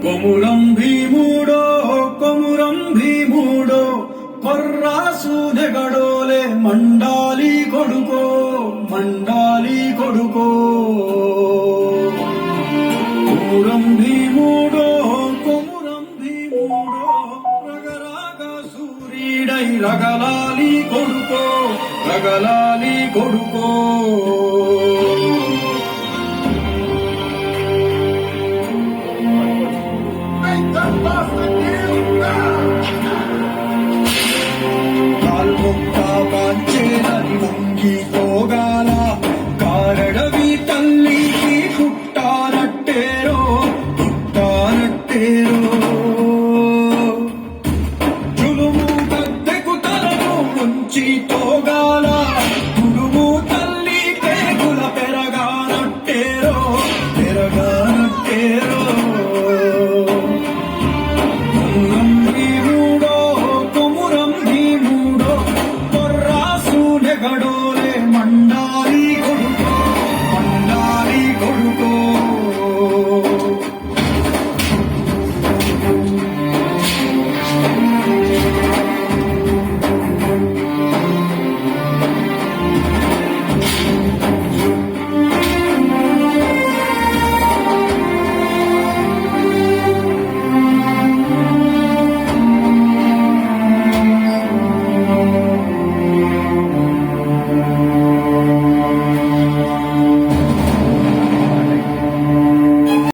కొమురం భీముడో కొమురం భీముడో కొర్రాసు నెగడోలే మండాలి కొడుకో మండాలి కొడుకో కొమురం భీముడో కొమురం భీముడో రగరాగ సూరీడై రగలాలి కొడుకో రగలాలి కొడుకో